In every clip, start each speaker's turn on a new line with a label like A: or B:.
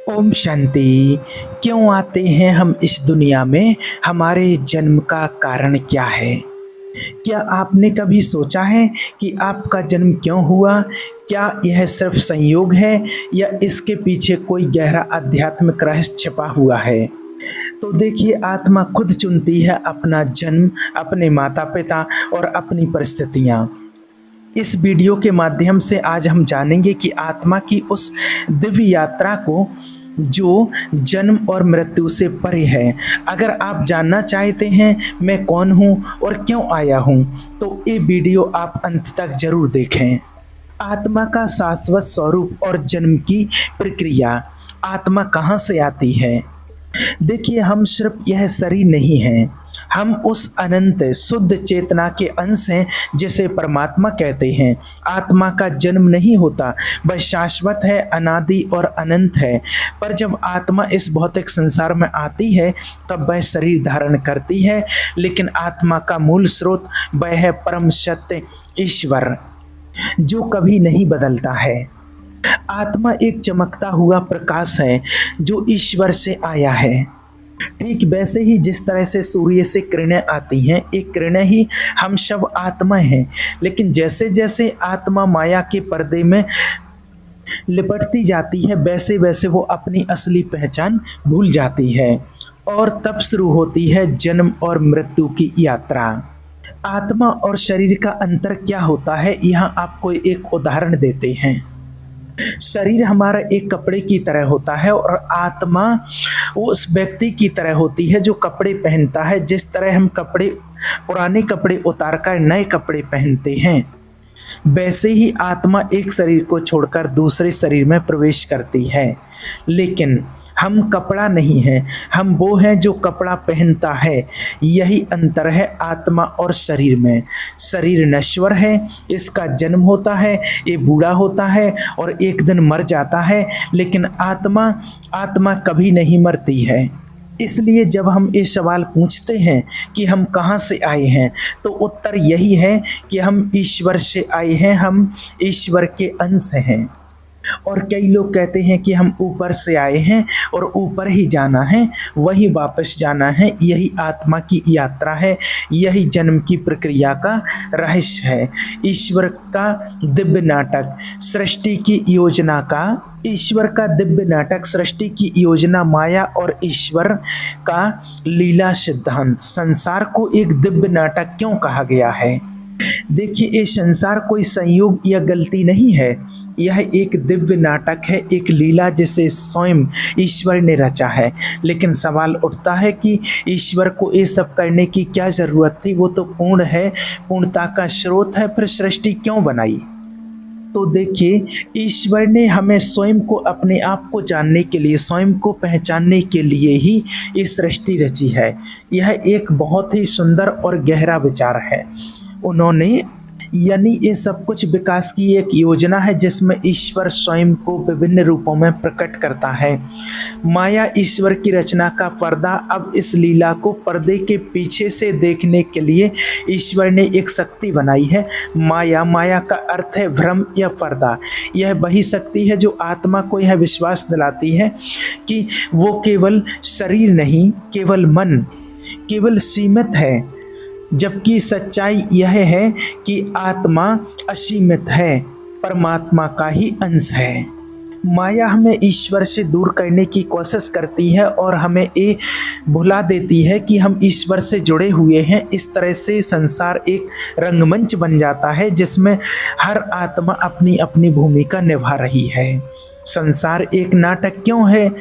A: ओम शांति। क्यों आते हैं हम इस दुनिया में? हमारे जन्म का कारण क्या है? क्या आपने कभी सोचा है कि आपका जन्म क्यों हुआ? क्या यह सिर्फ संयोग है या इसके पीछे कोई गहरा आध्यात्मिक रहस्य छिपा हुआ है? तो देखिए, आत्मा खुद चुनती है अपना जन्म, अपने माता-पिता और अपनी परिस्थितियाँ। इस वीडियो के माध्यम से आज हम जानेंगे कि आत्मा की उस दिव्य यात्रा को जो जन्म और मृत्यु से परे है। अगर आप जानना चाहते हैं मैं कौन हूँ और क्यों आया हूँ, तो ये वीडियो आप अंत तक जरूर देखें। आत्मा का शाश्वत स्वरूप और जन्म की प्रक्रिया। आत्मा कहाँ से आती है? देखिए, हम सिर्फ यह शरीर नहीं हैं, हम उस अनंत शुद्ध चेतना के अंश हैं जिसे परमात्मा कहते हैं। आत्मा का जन्म नहीं होता, वह शाश्वत है, अनादि और अनंत है। पर जब आत्मा इस भौतिक संसार में आती है तब वह शरीर धारण करती है, लेकिन आत्मा का मूल स्रोत वह है परम सत्य ईश्वर, जो कभी नहीं बदलता है। आत्मा एक चमकता हुआ प्रकाश है जो ईश्वर से आया है। ठीक वैसे ही जिस तरह से सूर्य से किरणें आती हैं, एक किरणें ही हम सब आत्मा हैं। लेकिन जैसे जैसे आत्मा माया के पर्दे में लिपटती जाती है, वैसे वैसे वो अपनी असली पहचान भूल जाती है और तब शुरू होती है जन्म और मृत्यु की यात्रा। आत्मा और शरीर का अंतर क्या होता है, यहाँ आपको एक उदाहरण देते हैं। शरीर हमारा एक कपड़े की तरह होता है और आत्मा उस व्यक्ति की तरह होती है जो कपड़े पहनता है। जिस तरह हम पुराने कपड़े उतारकर नए कपड़े पहनते हैं, वैसे ही आत्मा एक शरीर को छोड़कर दूसरे शरीर में प्रवेश करती है। लेकिन हम कपड़ा नहीं हैं, हम वो हैं जो कपड़ा पहनता है। यही अंतर है आत्मा और शरीर में। शरीर नश्वर है, इसका जन्म होता है, ये बूढ़ा होता है और एक दिन मर जाता है। लेकिन आत्मा कभी नहीं मरती है। इसलिए जब हम ये सवाल पूछते हैं कि हम कहाँ से आए हैं, तो उत्तर यही है कि हम ईश्वर से आए हैं, हम ईश्वर के अंश हैं। और कई लोग कहते हैं कि हम ऊपर से आए हैं और ऊपर ही जाना है, वही वापस जाना है। यही आत्मा की यात्रा है, यही जन्म की प्रक्रिया का रहस्य है। ईश्वर का दिव्य नाटक, सृष्टि की योजना का ईश्वर का दिव्य नाटक, सृष्टि की योजना, माया और ईश्वर का लीला सिद्धांत। संसार को एक दिव्य नाटक क्यों कहा गया है? देखिए, ये संसार कोई संयोग या गलती नहीं है, यह एक दिव्य नाटक है, एक लीला जिसे स्वयं ईश्वर ने रचा है। लेकिन सवाल उठता है कि ईश्वर को ये सब करने की क्या ज़रूरत थी? वो तो पूर्ण है, पूर्णता का स्रोत है, फिर सृष्टि क्यों बनाई? तो देखिए, ईश्वर ने हमें स्वयं को, अपने आप को जानने के लिए, स्वयं को पहचानने के लिए ही ये सृष्टि रची है। यह एक बहुत ही सुंदर और गहरा विचार है। उन्होंने यानी ये सब कुछ विकास की एक योजना है जिसमें ईश्वर स्वयं को विभिन्न रूपों में प्रकट करता है। माया ईश्वर की रचना का पर्दा। अब इस लीला को पर्दे के पीछे से देखने के लिए ईश्वर ने एक शक्ति बनाई है, माया। माया का अर्थ है भ्रम या पर्दा। यह वही शक्ति है जो आत्मा को यह विश्वास दिलाती है कि वो केवल शरीर नहीं, केवल मन, केवल सीमित है। जबकि सच्चाई यह है कि आत्मा असीमित है, परमात्मा का ही अंश है। माया हमें ईश्वर से दूर करने की कोशिश करती है और हमें ये भुला देती है कि हम ईश्वर से जुड़े हुए हैं। इस तरह से संसार एक रंगमंच बन जाता है जिसमें हर आत्मा अपनी अपनी भूमिका निभा रही है। संसार एक नाटक क्यों है?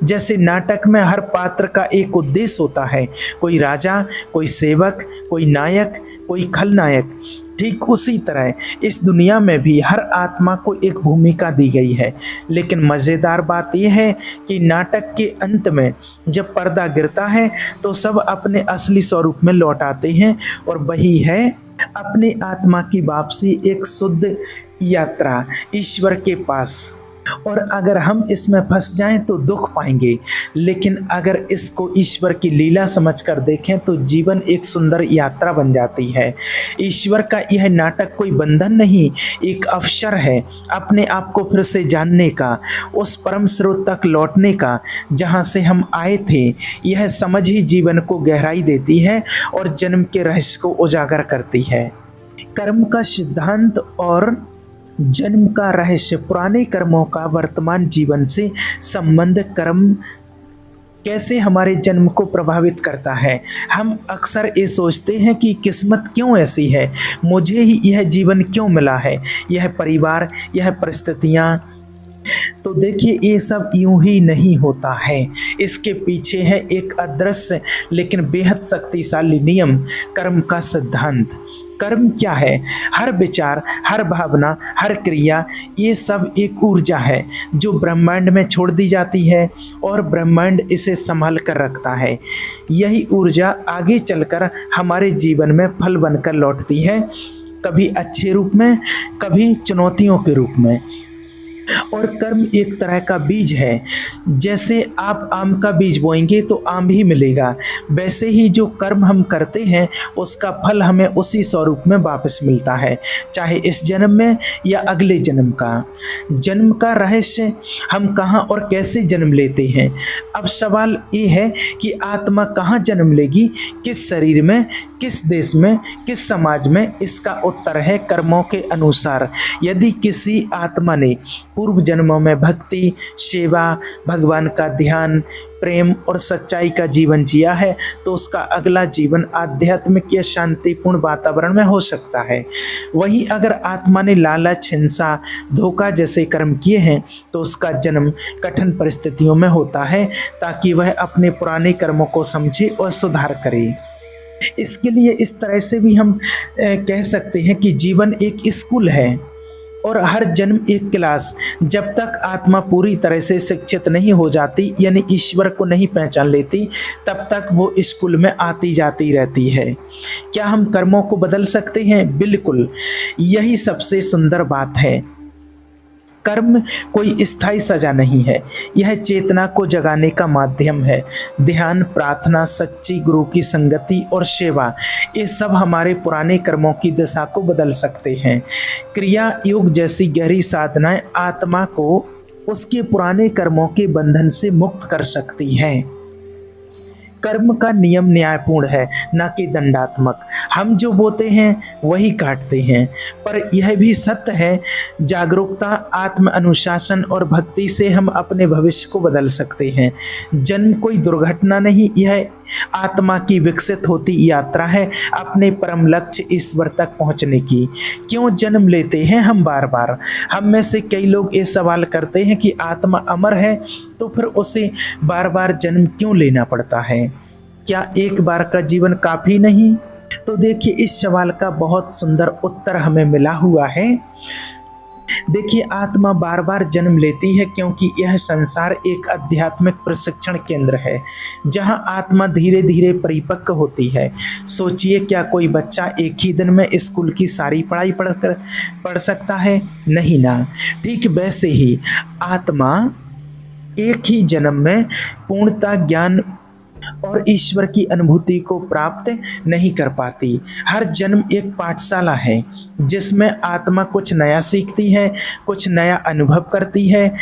A: जैसे नाटक में हर पात्र का एक उद्देश्य होता है, कोई राजा, कोई सेवक, कोई नायक, कोई खलनायक। ठीक उसी तरह इस दुनिया में भी हर आत्मा को एक भूमिका दी गई है। लेकिन मज़ेदार बात यह है कि नाटक के अंत में जब पर्दा गिरता है तो सब अपने असली स्वरूप में लौट आते हैं, और वही है अपने आत्मा की वापसी, एक शुद्ध यात्रा ईश्वर के पास। और अगर हम इसमें फंस जाएं तो दुख पाएंगे, लेकिन अगर इसको ईश्वर की लीला समझकर देखें तो जीवन एक सुंदर यात्रा बन जाती है। ईश्वर का यह नाटक कोई बंधन नहीं, एक अवसर है अपने आप को फिर से जानने का, उस परम स्रोत तक लौटने का जहां से हम आए थे। यह समझ ही जीवन को गहराई देती है और जन्म के रहस्य को उजागर करती है। कर्म का सिद्धांत और जन्म का रहस्य। पुराने कर्मों का वर्तमान जीवन से संबंध। कर्म कैसे हमारे जन्म को प्रभावित करता है। हम अक्सर ये सोचते हैं कि किस्मत क्यों ऐसी है, मुझे ही यह जीवन क्यों मिला है, यह परिवार, यह परिस्थितियाँ। तो देखिए, ये सब यूं ही नहीं होता है, इसके पीछे है एक अदृश्य लेकिन बेहद शक्तिशाली नियम, कर्म का सिद्धांत। कर्म क्या है? हर विचार, हर भावना, हर क्रिया, ये सब एक ऊर्जा है जो ब्रह्मांड में छोड़ दी जाती है और ब्रह्मांड इसे संभाल कर रखता है। यही ऊर्जा आगे चलकर हमारे जीवन में फल बनकर लौटती है, कभी अच्छे रूप में, कभी चुनौतियों के रूप में। और कर्म एक तरह का बीज है। जैसे आप आम का बीज बोएंगे तो आम ही मिलेगा, वैसे ही जो कर्म हम करते हैं उसका फल हमें उसी स्वरूप में वापस मिलता है, चाहे इस जन्म में या अगले जन्म का। जन्म का रहस्य, हम कहाँ और कैसे जन्म लेते हैं। अब सवाल ये है कि आत्मा कहाँ जन्म लेगी, किस शरीर में, किस देश में, किस समाज में। इसका उत्तर है कर्मों के अनुसार। यदि किसी आत्मा ने पूर्व जन्मों में भक्ति, सेवा, भगवान का ध्यान, प्रेम और सच्चाई का जीवन जिया है तो उसका अगला जीवन आध्यात्मिक या शांतिपूर्ण वातावरण में हो सकता है। वहीं अगर आत्मा ने लालच, हिंसा, धोखा जैसे कर्म किए हैं तो उसका जन्म कठिन परिस्थितियों में होता है, ताकि वह अपने पुराने कर्मों को समझे और सुधार करे। इसके लिए इस तरह से भी हम कह सकते हैं कि जीवन एक स्कूल है और हर जन्म एक क्लास। जब तक आत्मा पूरी तरह से शिक्षित नहीं हो जाती, यानी ईश्वर को नहीं पहचान लेती, तब तक वो स्कूल में आती जाती रहती है। क्या हम कर्मों को बदल सकते हैं? बिल्कुल, यही सबसे सुंदर बात है। कर्म कोई स्थायी सजा नहीं है, यह चेतना को जगाने का माध्यम है। ध्यान, प्रार्थना, सच्ची गुरु की संगति और सेवा, ये सब हमारे पुराने कर्मों की दिशा को बदल सकते हैं। क्रिया योग जैसी गहरी साधनाएं आत्मा को उसके पुराने कर्मों के बंधन से मुक्त कर सकती हैं। कर्म का नियम न्यायपूर्ण है, न कि दंडात्मक। हम जो बोते हैं वही काटते हैं। पर यह भी सत्य है, जागरूकता, आत्म अनुशासन और भक्ति से हम अपने भविष्य को बदल सकते हैं। जन्म कोई दुर्घटना नहीं, यह आत्मा की विकसित होती यात्रा है अपने परम लक्ष्य ईश्वर तक पहुंचने की। क्यों जन्म लेते हैं हम बार बार? हम में से कई लोग ये सवाल करते हैं कि आत्मा अमर है तो फिर उसे बार बार जन्म क्यों लेना पड़ता है? क्या एक बार का जीवन काफी नहीं? तो देखिए, इस सवाल का बहुत सुंदर उत्तर हमें मिला हुआ है। देखिए, आत्मा बार बार जन्म लेती है क्योंकि यह संसार एक आध्यात्मिक प्रशिक्षण केंद्र है जहां आत्मा धीरे धीरे परिपक्व होती है। सोचिए, क्या कोई बच्चा एक ही दिन में स्कूल की सारी पढ़ाई पढ़ सकता है? नहीं ना। ठीक वैसे ही आत्मा एक ही जन्म में पूर्णता, ज्ञान और ईश्वर की अनुभूति को प्राप्त नहीं कर पाती। हर जन्म एक पाठशाला है जिसमें आत्मा कुछ नया सीखती है, कुछ नया अनुभव करती है।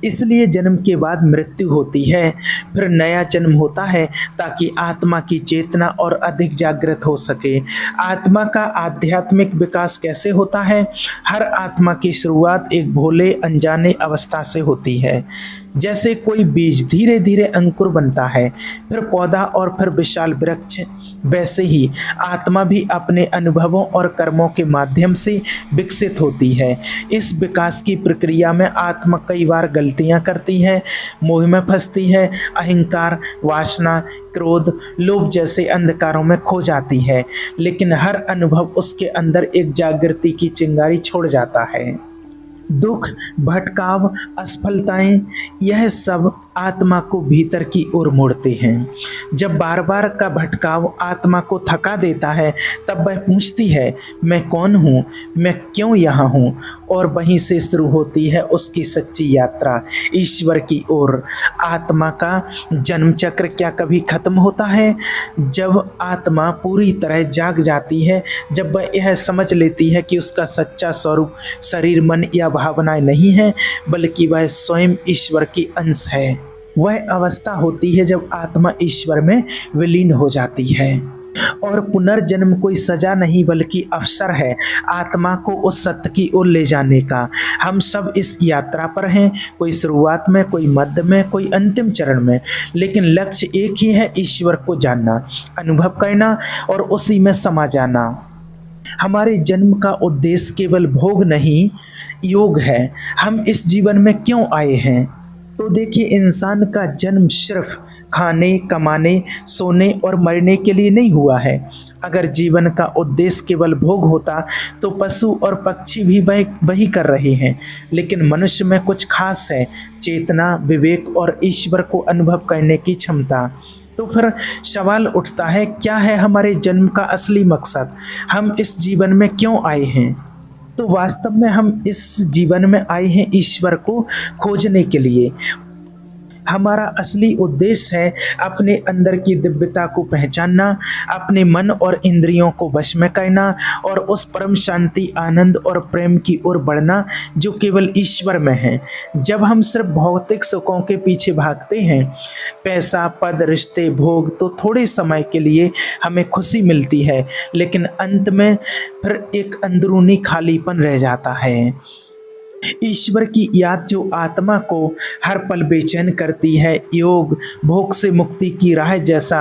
A: इसलिए जन्म के बाद मृत्यु होती है, फिर नया जन्म होता है ताकि आत्मा की चेतना और अधिक जागृत हो सके। आत्मा का आध्यात्मिक विकास कैसे होता है? हर आत्मा की शुरुआत एक भोले अनजाने अवस्था से होती है। जैसे कोई बीज धीरे धीरे अंकुर बनता है, फिर पौधा और फिर विशाल वृक्ष, वैसे ही आत्मा भी अपने अनुभवों और कर्मों के माध्यम से विकसित होती है। इस विकास की प्रक्रिया में आत्मा कई बार गलतियां करती है, मोह में फंसती है, अहंकार, वासना, क्रोध, लोभ जैसे अंधकारों में खो जाती है, लेकिन हर अनुभव उसके अंदर एक जागृति की चिंगारी छोड़ जाता है। दुख, भटकाव, असफलताएं, यह सब आत्मा को भीतर की ओर मोड़ते हैं। जब बार बार का भटकाव आत्मा को थका देता है, तब वह पूछती है, मैं कौन हूँ, मैं क्यों यहाँ हूँ। और वहीं से शुरू होती है उसकी सच्ची यात्रा ईश्वर की ओर। आत्मा का जन्म चक्र क्या कभी खत्म होता है? जब आत्मा पूरी तरह जाग जाती है, जब वह यह समझ लेती है कि उसका सच्चा स्वरूप शरीर, मन या भावनाएं नहीं है, बल्कि वह स्वयं ईश्वर की अंश है। वह अवस्था होती है जब आत्मा ईश्वर में विलीन हो जाती है। और पुनर्जन्म कोई सजा नहीं बल्कि अवसर है आत्मा को उस सत्य की ओर ले जाने का। हम सब इस यात्रा पर हैं, कोई शुरुआत में, कोई मध्य में, कोई अंतिम चरण में, लेकिन लक्ष्य एक ही है, ईश्वर को जानना, अनुभव करना और उसी में समा जाना। हमारे जन्म का उद्देश्य केवल भोग नहीं, योग है। हम इस जीवन में क्यों आए हैं? तो देखिए, इंसान का जन्म सिर्फ खाने, कमाने, सोने और मरने के लिए नहीं हुआ है। अगर जीवन का उद्देश्य केवल भोग होता तो पशु और पक्षी भी वही कर रहे हैं, लेकिन मनुष्य में कुछ खास है, चेतना, विवेक और ईश्वर को अनुभव करने की क्षमता। तो फिर सवाल उठता है, क्या है हमारे जन्म का असली मकसद? हम इस जीवन में क्यों आए हैं? तो वास्तव में हम इस जीवन में आए हैं ईश्वर को खोजने के लिए। हमारा असली उद्देश्य है अपने अंदर की दिव्यता को पहचानना, अपने मन और इंद्रियों को वश में करना और उस परम शांति, आनंद और प्रेम की ओर बढ़ना जो केवल ईश्वर में है। जब हम सिर्फ भौतिक सुखों के पीछे भागते हैं, पैसा, पद, रिश्ते, भोग, तो थोड़े समय के लिए हमें खुशी मिलती है, लेकिन अंत में फिर एक अंदरूनी खालीपन रह जाता है। ईश्वर की याद जो आत्मा को हर पल बेचैन करती है, योग भोग से मुक्ति की राह जैसा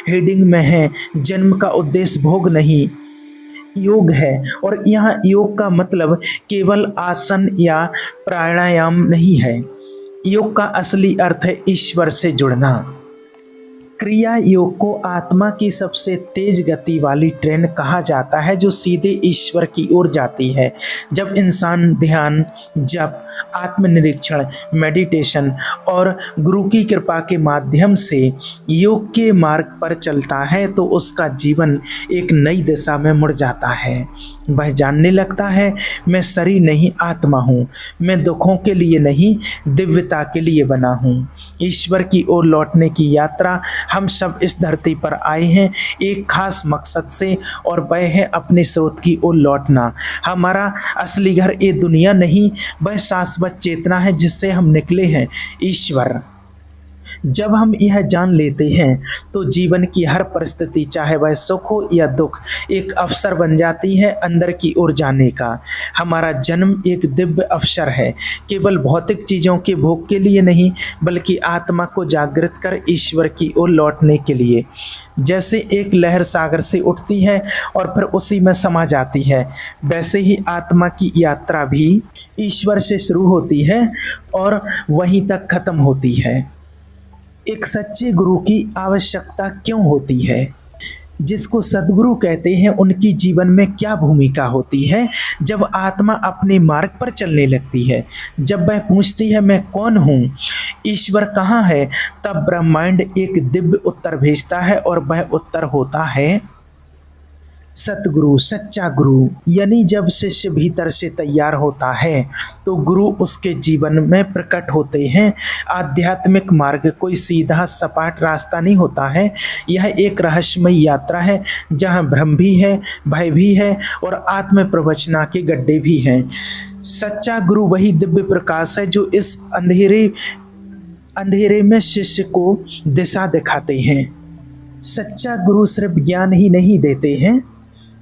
A: हेडिंग में है। जन्म का उद्देश्य भोग नहीं, योग है। और यहाँ योग का मतलब केवल आसन या प्राणायाम नहीं है। योग का असली अर्थ है ईश्वर से जुड़ना। क्रिया योग को आत्मा की सबसे तेज गति वाली ट्रेन कहा जाता है, जो सीधे ईश्वर की ओर जाती है। जब इंसान ध्यान, जप, आत्मनिरीक्षण, मेडिटेशन और गुरु की कृपा के माध्यम से योग के मार्ग पर चलता है, तो उसका जीवन एक नई दिशा में मुड़ जाता है। वह जानने लगता है, मैं शरीर नहीं, आत्मा हूँ। मैं दुखों के लिए नहीं, दिव्यता के लिए बना हूँ। ईश्वर की ओर लौटने की यात्रा हम सब इस धरती पर आए हैं एक खास मकसद से, और वह है अपने स्रोत की ओर लौटना। हमारा असली घर ये दुनिया नहीं, वह शाश्वत चेतना है जिससे हम निकले हैं, ईश्वर। जब हम यह जान लेते हैं तो जीवन की हर परिस्थिति, चाहे वह सुख हो या दुख, एक अवसर बन जाती है अंदर की ओर जाने का। हमारा जन्म एक दिव्य अवसर है, केवल भौतिक चीज़ों के भोग के लिए नहीं, बल्कि आत्मा को जागृत कर ईश्वर की ओर लौटने के लिए। जैसे एक लहर सागर से उठती है और फिर उसी में समा जाती है, वैसे ही आत्मा की यात्रा भी ईश्वर से शुरू होती है और वहीं तक खत्म होती है। एक सच्चे गुरु की आवश्यकता क्यों होती है? जिसको सद्गुरु कहते हैं, उनकी जीवन में क्या भूमिका होती है? जब आत्मा अपने मार्ग पर चलने लगती है, जब वह पूछती है मैं कौन हूँ, ईश्वर कहाँ है, तब ब्रह्मांड एक दिव्य उत्तर भेजता है, और वह उत्तर होता है सतगुरु, सच्चा गुरु। यानी जब शिष्य भीतर से तैयार होता है तो गुरु उसके जीवन में प्रकट होते हैं। आध्यात्मिक मार्ग कोई सीधा सपाट रास्ता नहीं होता है, यह एक रहस्यमय यात्रा है जहाँ भ्रम भी है, भय भी है और आत्म प्रवचना के गड्ढे भी हैं। सच्चा गुरु वही दिव्य प्रकाश है जो इस अंधेरे में शिष्य को दिशा दिखाते हैं। सच्चा गुरु सिर्फ ज्ञान ही नहीं देते हैं,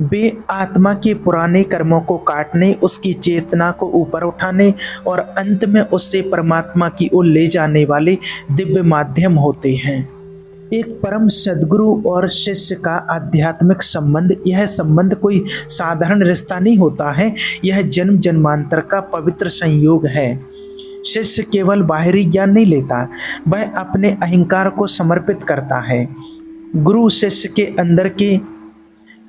A: वे आत्मा के पुराने कर्मों को काटने, उसकी चेतना को ऊपर उठाने और अंत में उससे परमात्मा की ओर ले जाने वाले दिव्य माध्यम होते हैं। एक परम सद्गुरु और शिष्य का आध्यात्मिक संबंध, यह संबंध कोई साधारण रिश्ता नहीं होता है, यह जन्म जन्मांतर का पवित्र संयोग है। शिष्य केवल बाहरी ज्ञान नहीं लेता, वह अपने अहंकार को समर्पित करता है। गुरु शिष्य के अंदर के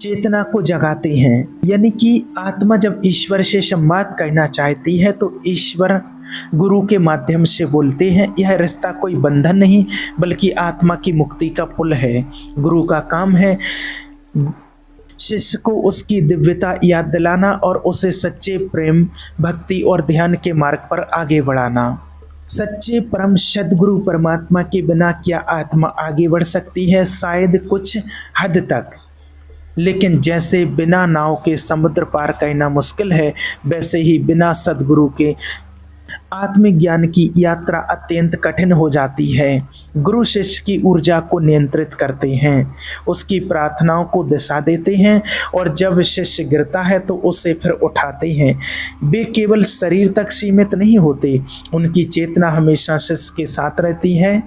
A: चेतना को जगाते हैं। यानी कि आत्मा जब ईश्वर से संवाद करना चाहती है तो ईश्वर गुरु के माध्यम से बोलते हैं। यह रिश्ता कोई बंधन नहीं बल्कि आत्मा की मुक्ति का पुल है। गुरु का काम है शिष्य को उसकी दिव्यता याद दिलाना और उसे सच्चे प्रेम, भक्ति और ध्यान के मार्ग पर आगे बढ़ाना। सच्चे परम सद्गुरु परमात्मा के बिना क्या आत्मा आगे बढ़ सकती है? शायद कुछ हद तक। लेकिन जैसे बिना नाव के समुद्र पार करना मुश्किल है, वैसे ही बिना सद्गुरु के आत्मज्ञान की यात्रा अत्यंत कठिन हो जाती है। गुरु शिष्य की ऊर्जा को नियंत्रित करते हैं, उसकी प्रार्थनाओं को दिशा देते हैं और जब शिष्य गिरता है तो उसे फिर उठाते हैं। वे केवल शरीर तक सीमित नहीं होते, उनकी चेतना हमेशा शिष्य के साथ रहती है।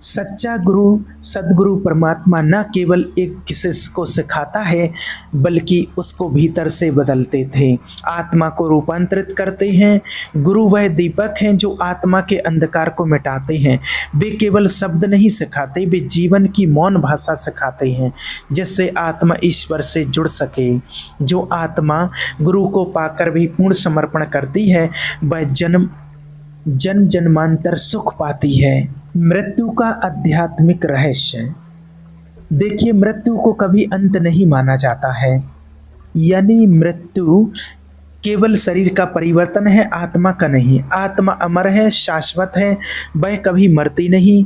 A: सच्चा गुरु सद्गुरु परमात्मा न केवल एक शिष्य को सिखाता है बल्कि उसको भीतर से बदलते थे, आत्मा को रूपांतरित करते हैं। गुरु वह दीपक हैं जो आत्मा के अंधकार को मिटाते हैं। वे केवल शब्द नहीं सिखाते, वे जीवन की मौन भाषा सिखाते हैं जिससे आत्मा ईश्वर से जुड़ सके। जो आत्मा गुरु को पाकर भी पूर्ण समर्पण करती है वह जन्म जन्मांतर सुख पाती है। मृत्यु का आध्यात्मिक रहस्य। देखिए, मृत्यु को कभी अंत नहीं माना जाता है। यानी मृत्यु केवल शरीर का परिवर्तन है, आत्मा का नहीं। आत्मा अमर है, शाश्वत है, वह कभी मरती नहीं,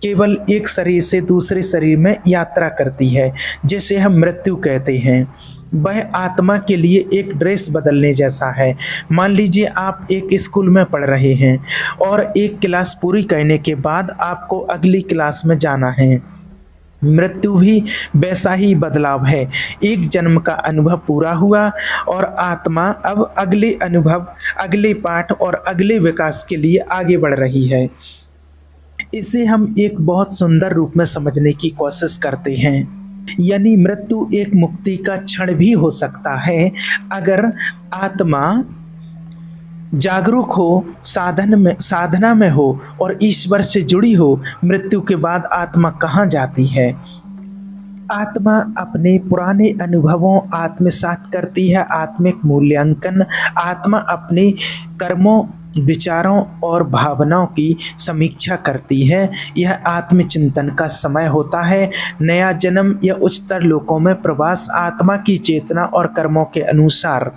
A: केवल एक शरीर से दूसरे शरीर में यात्रा करती है जिसे हम मृत्यु कहते हैं। वह आत्मा के लिए एक ड्रेस बदलने जैसा है। मान लीजिए आप एक स्कूल में पढ़ रहे हैं और एक क्लास पूरी करने के बाद आपको अगली क्लास में जाना है। मृत्यु भी वैसा ही बदलाव है। एक जन्म का अनुभव पूरा हुआ और आत्मा अब अगले अनुभव, अगले पाठ और अगले विकास के लिए आगे बढ़ रही है। इसे हम एक बहुत सुंदर रूप में समझने की कोशिश करते हैं। यानी मृत्यु एक मुक्ति का क्षण भी हो सकता है अगर आत्मा जागरूक हो, साधना में हो और ईश्वर से जुड़ी हो। मृत्यु के बाद आत्मा कहाँ जाती है? आत्मा अपने पुराने अनुभवों आत्मसात करती है। आत्मिक मूल्यांकन। आत्मा अपने कर्मों, विचारों और भावनाओं की समीक्षा करती है। यह आत्मचिंतन का समय होता है। नया जन्म या उच्चतर लोकों में प्रवास। आत्मा की चेतना और कर्मों के अनुसार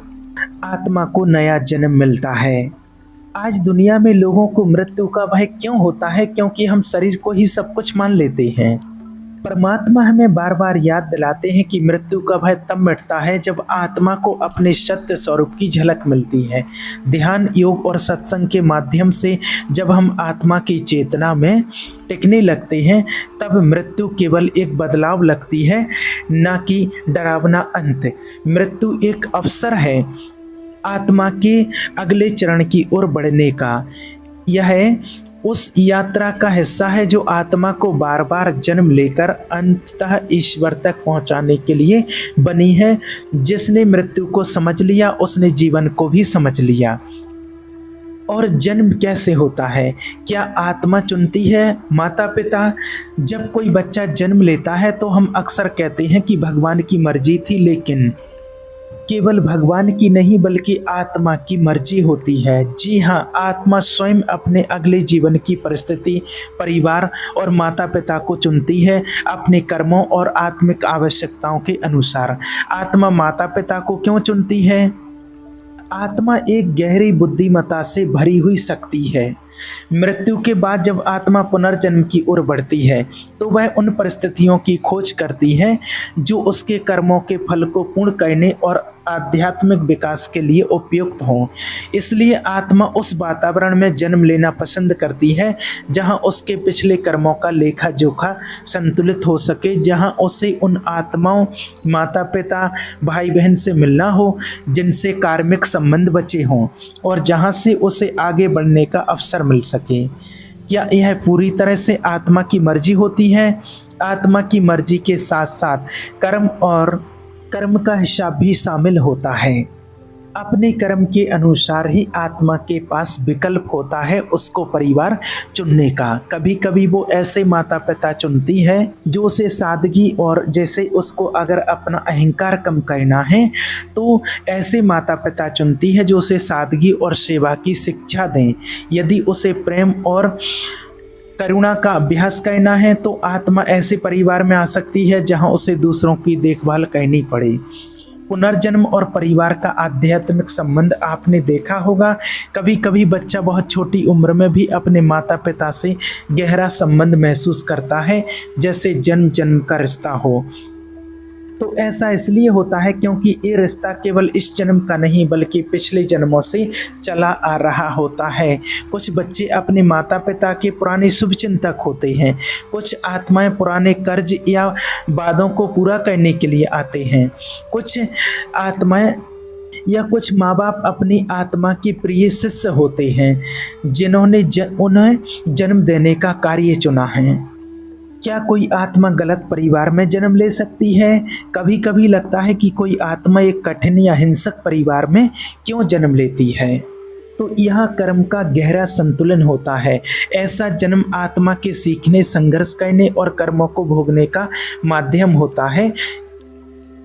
A: आत्मा को नया जन्म मिलता है। आज दुनिया में लोगों को मृत्यु का भय क्यों होता है? क्योंकि हम शरीर को ही सब कुछ मान लेते हैं। परमात्मा हमें बार बार याद दिलाते हैं कि मृत्यु का भय तब मिटता है जब आत्मा को अपने सत्य स्वरूप की झलक मिलती है। ध्यान, योग और सत्संग के माध्यम से जब हम आत्मा की चेतना में टिकने लगते हैं तब मृत्यु केवल एक बदलाव लगती है, न कि डरावना अंत। मृत्यु एक अवसर है आत्मा के अगले चरण की ओर बढ़ने का। यह उस यात्रा का हिस्सा है जो आत्मा को बार बार जन्म लेकर अंततः ईश्वर तक पहुंचाने के लिए बनी है। जिसने मृत्यु को समझ लिया उसने जीवन को भी समझ लिया। और जन्म कैसे होता है? क्या आत्मा चुनती है? माता पिता, जब कोई बच्चा जन्म लेता है तो हम अक्सर कहते हैं कि भगवान की मर्जी थी, लेकिन केवल भगवान की नहीं बल्कि आत्मा की मर्जी होती है। जी हाँ, आत्मा स्वयं अपने अगले जीवन की परिस्थिति, परिवार और माता पिता को चुनती है अपने कर्मों और आत्मिक आवश्यकताओं के अनुसार। आत्मा माता पिता को क्यों चुनती है? आत्मा एक गहरी बुद्धिमत्ता से भरी हुई शक्ति है। मृत्यु के बाद जब आत्मा पुनर्जन्म की ओर बढ़ती है तो वह उन परिस्थितियों की खोज करती है जो उसके कर्मों के फल को पूर्ण करने और आध्यात्मिक विकास के लिए उपयुक्त हों। इसलिए आत्मा उस वातावरण में जन्म लेना पसंद करती है जहां उसके पिछले कर्मों का लेखा जोखा संतुलित हो सके, जहां उसे उन आत्माओं, माता पिता, भाई बहन से मिलना हो जिनसे कार्मिक संबंध बचे हों और जहां से उसे आगे बढ़ने का अवसर मिल सके। क्या यह पूरी तरह से आत्मा की मर्जी होती है? आत्मा की मर्जी के साथ साथ कर्म और कर्म का हिसाब भी शामिल होता है। अपने कर्म के अनुसार ही आत्मा के पास विकल्प होता है उसको परिवार चुनने का। कभी कभी वो ऐसे माता पिता चुनती है जो उसे सादगी, और जैसे उसको अगर अपना अहंकार कम करना है तो ऐसे माता पिता चुनती है जो उसे सादगी और सेवा की शिक्षा दें। यदि उसे प्रेम और करुणा का अभ्यास करना है तो आत्मा ऐसे परिवार में आ सकती है जहां उसे दूसरों की देखभाल करनी पड़े। पुनर्जन्म और परिवार का आध्यात्मिक संबंध आपने देखा होगा। कभी कभी बच्चा बहुत छोटी उम्र में भी अपने माता पिता से गहरा संबंध महसूस करता है, जैसे जन्म जन्म का रिश्ता हो। तो ऐसा इसलिए होता है क्योंकि ये रिश्ता केवल इस जन्म का नहीं बल्कि पिछले जन्मों से चला आ रहा होता है। कुछ बच्चे अपने माता पिता के पुराने शुभचिंतक होते हैं। कुछ आत्माएं पुराने कर्ज या वादों को पूरा करने के लिए आते हैं। कुछ आत्माएं या कुछ माँ बाप अपनी आत्मा के प्रिय शिष्य होते हैं जिन्होंने उन्हें जन्म देने का कार्य चुना है। क्या कोई आत्मा गलत परिवार में जन्म ले सकती है? कभी कभी लगता है कि कोई आत्मा एक कठिन या हिंसक परिवार में क्यों जन्म लेती है। तो यहाँ कर्म का गहरा संतुलन होता है। ऐसा जन्म आत्मा के सीखने, संघर्ष करने और कर्मों को भोगने का माध्यम होता है।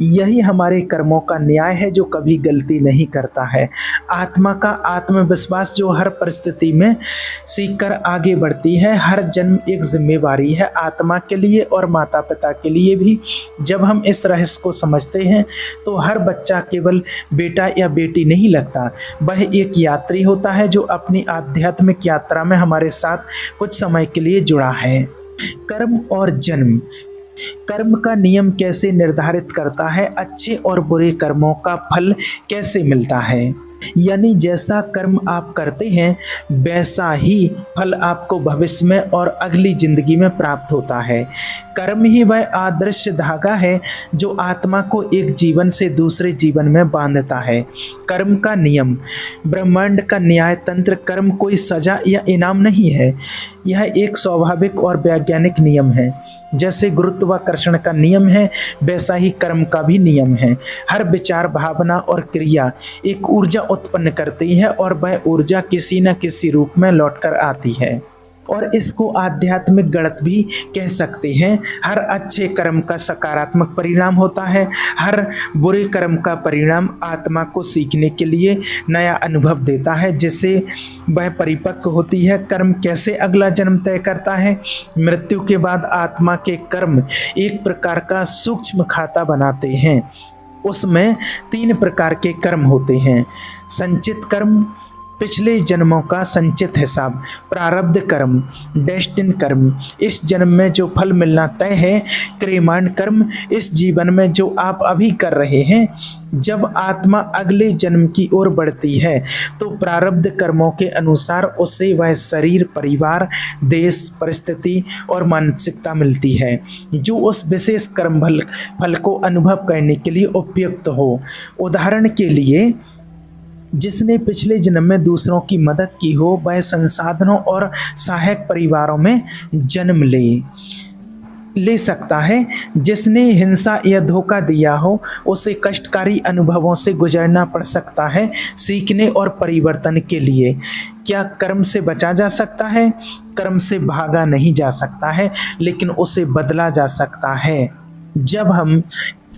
A: यही हमारे कर्मों का न्याय है जो कभी गलती नहीं करता है। आत्मा का आत्मविश्वास जो हर परिस्थिति में सीखकर आगे बढ़ती है। हर जन्म एक जिम्मेवारी है आत्मा के लिए और माता पिता के लिए भी। जब हम इस रहस्य को समझते हैं तो हर बच्चा केवल बेटा या बेटी नहीं लगता, वह एक यात्री होता है जो अपनी आध्यात्मिक यात्रा में हमारे साथ कुछ समय के लिए जुड़ा है। कर्म और जन्म। कर्म का नियम कैसे निर्धारित करता है? अच्छे और बुरे कर्मों का फल कैसे मिलता है? यानी जैसा कर्म आप करते हैं वैसा ही फल आपको भविष्य में और अगली जिंदगी में प्राप्त होता है। कर्म ही वह अदृश्य धागा है जो आत्मा को एक जीवन से दूसरे जीवन में बांधता है। कर्म का नियम। ब्रह्मांड का न्याय तंत्र। कर्म कोई सजा या इनाम नहीं है, यह एक स्वाभाविक और वैज्ञानिक नियम है। जैसे गुरुत्वाकर्षण का नियम है वैसा ही कर्म का भी नियम है। हर विचार, भावना और क्रिया एक ऊर्जा उत्पन्न करती है और वह ऊर्जा किसी न किसी रूप में लौटकर आती है, और इसको आध्यात्मिक गणित भी कह सकते हैं। हर अच्छे कर्म का सकारात्मक परिणाम होता है, हर बुरे कर्म का परिणाम आत्मा को सीखने के लिए नया अनुभव देता है जिससे वह परिपक्व होती है। कर्म कैसे अगला जन्म तय करता है? मृत्यु के बाद आत्मा के कर्म एक प्रकार का सूक्ष्म खाता बनाते हैं। उसमें 3 प्रकार के कर्म होते हैं। संचित कर्म, पिछले जन्मों का संचित हिसाब, प्रारब्ध कर्म, डेस्टिन कर्म, इस जन्म में जो फल मिलना तय है, क्रियमाण कर्म, इस जीवन में जो आप अभी कर रहे हैं। जब आत्मा अगले जन्म की ओर बढ़ती है तो प्रारब्ध कर्मों के अनुसार उसे वह शरीर, परिवार, देश, परिस्थिति और मानसिकता मिलती है जो उस विशेष कर्म फल को अनुभव करने के लिए उपयुक्त हो। उदाहरण के लिए, जिसने पिछले जन्म में दूसरों की मदद की हो वह संसाधनों और सहायक परिवारों में जन्म ले सकता है। जिसने हिंसा या धोखा दिया हो उसे कष्टकारी अनुभवों से गुजरना पड़ सकता है सीखने और परिवर्तन के लिए। क्या कर्म से बचा जा सकता है? कर्म से भागा नहीं जा सकता है, लेकिन उसे बदला जा सकता है। जब हम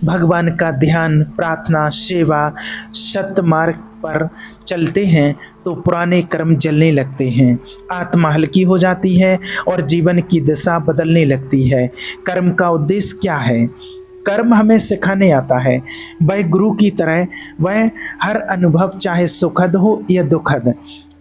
A: भगवान का ध्यान, प्रार्थना, सेवा, सत्य मार्ग पर चलते हैं तो पुराने कर्म जलने लगते हैं, आत्मा हल्की हो जाती है और जीवन की दिशा बदलने लगती है। कर्म का उद्देश्य क्या है? कर्म हमें सिखाने आता है। वह गुरु की तरह, वह हर अनुभव चाहे सुखद हो या दुखद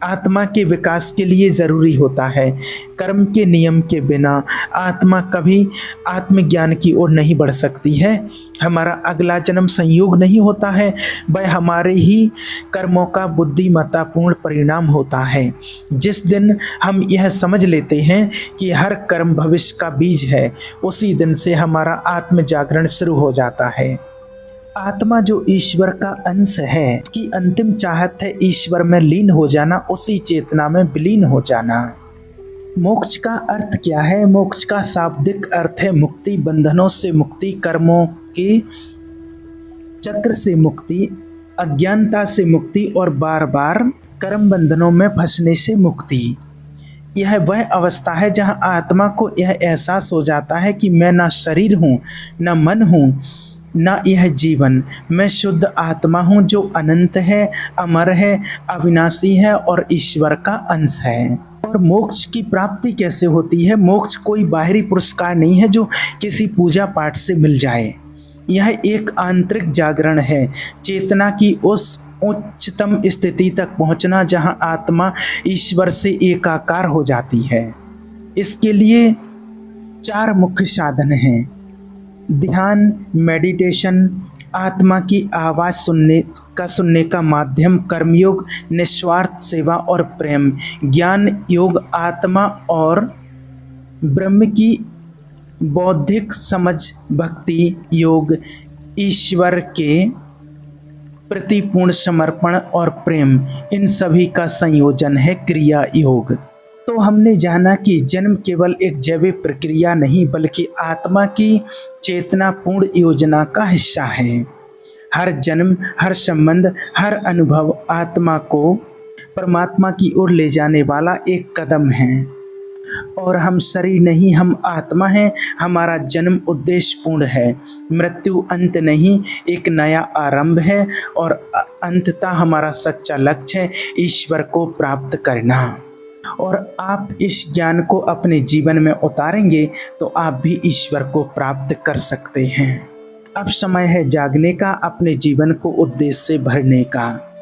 A: आत्मा के विकास के लिए ज़रूरी होता है। कर्म के नियम के बिना आत्मा कभी आत्मज्ञान की ओर नहीं बढ़ सकती है। हमारा अगला जन्म संयोग नहीं होता है, वह हमारे ही कर्मों का बुद्धिमत्तापूर्ण परिणाम होता है। जिस दिन हम यह समझ लेते हैं कि हर कर्म भविष्य का बीज है, उसी दिन से हमारा आत्म जागरण शुरू हो जाता है। आत्मा जो ईश्वर का अंश है, उसकी अंतिम चाहत है ईश्वर में लीन हो जाना, उसी चेतना में विलीन हो जाना। मोक्ष का अर्थ क्या है? मोक्ष का शाब्दिक अर्थ है मुक्ति, बंधनों से मुक्ति, कर्मों के चक्र से मुक्ति, अज्ञानता से मुक्ति और बार बार कर्म बंधनों में फंसने से मुक्ति। यह वह अवस्था है जहां आत्मा को यह एहसास हो जाता है कि मैं ना शरीर हूँ, न मन हूँ, न यह जीवन। मैं शुद्ध आत्मा हूँ जो अनंत है, अमर है, अविनाशी है और ईश्वर का अंश है। और मोक्ष की प्राप्ति कैसे होती है? मोक्ष कोई बाहरी पुरस्कार नहीं है जो किसी पूजा पाठ से मिल जाए। यह एक आंतरिक जागरण है, चेतना की उस उच्चतम स्थिति तक पहुंचना जहां आत्मा ईश्वर से एकाकार हो जाती है। इसके लिए 4 मुख्य साधन हैं: ध्यान, मेडिटेशन, आत्मा की आवाज़ सुनने का माध्यम, कर्मयोग, निस्वार्थ सेवा और प्रेम, ज्ञान योग, आत्मा और ब्रह्म की बौद्धिक समझ, भक्ति योग, ईश्वर के प्रति पूर्ण समर्पण और प्रेम, इन सभी का संयोजन है क्रिया योग। तो हमने जाना कि जन्म केवल एक जैविक प्रक्रिया नहीं बल्कि आत्मा की चेतनापूर्ण योजना का हिस्सा है। हर जन्म, हर संबंध, हर अनुभव आत्मा को परमात्मा की ओर ले जाने वाला एक कदम है। और हम शरीर नहीं, हम आत्मा हैं। हमारा जन्म उद्देश्यपूर्ण है, मृत्यु अंत नहीं, एक नया आरंभ है और अंततः हमारा सच्चा लक्ष्य है ईश्वर को प्राप्त करना। और आप इस ज्ञान को अपने जीवन में उतारेंगे तो आप भी ईश्वर को प्राप्त कर सकते हैं। अब समय है जागने का, अपने जीवन को उद्देश्य से भरने का।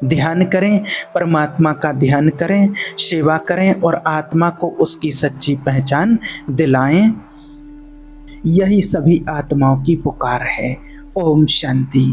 A: ध्यान करें, परमात्मा का ध्यान करें, सेवा करें और आत्मा को उसकी सच्ची पहचान दिलाएं। यही सभी आत्माओं की पुकार है। ओम शांति।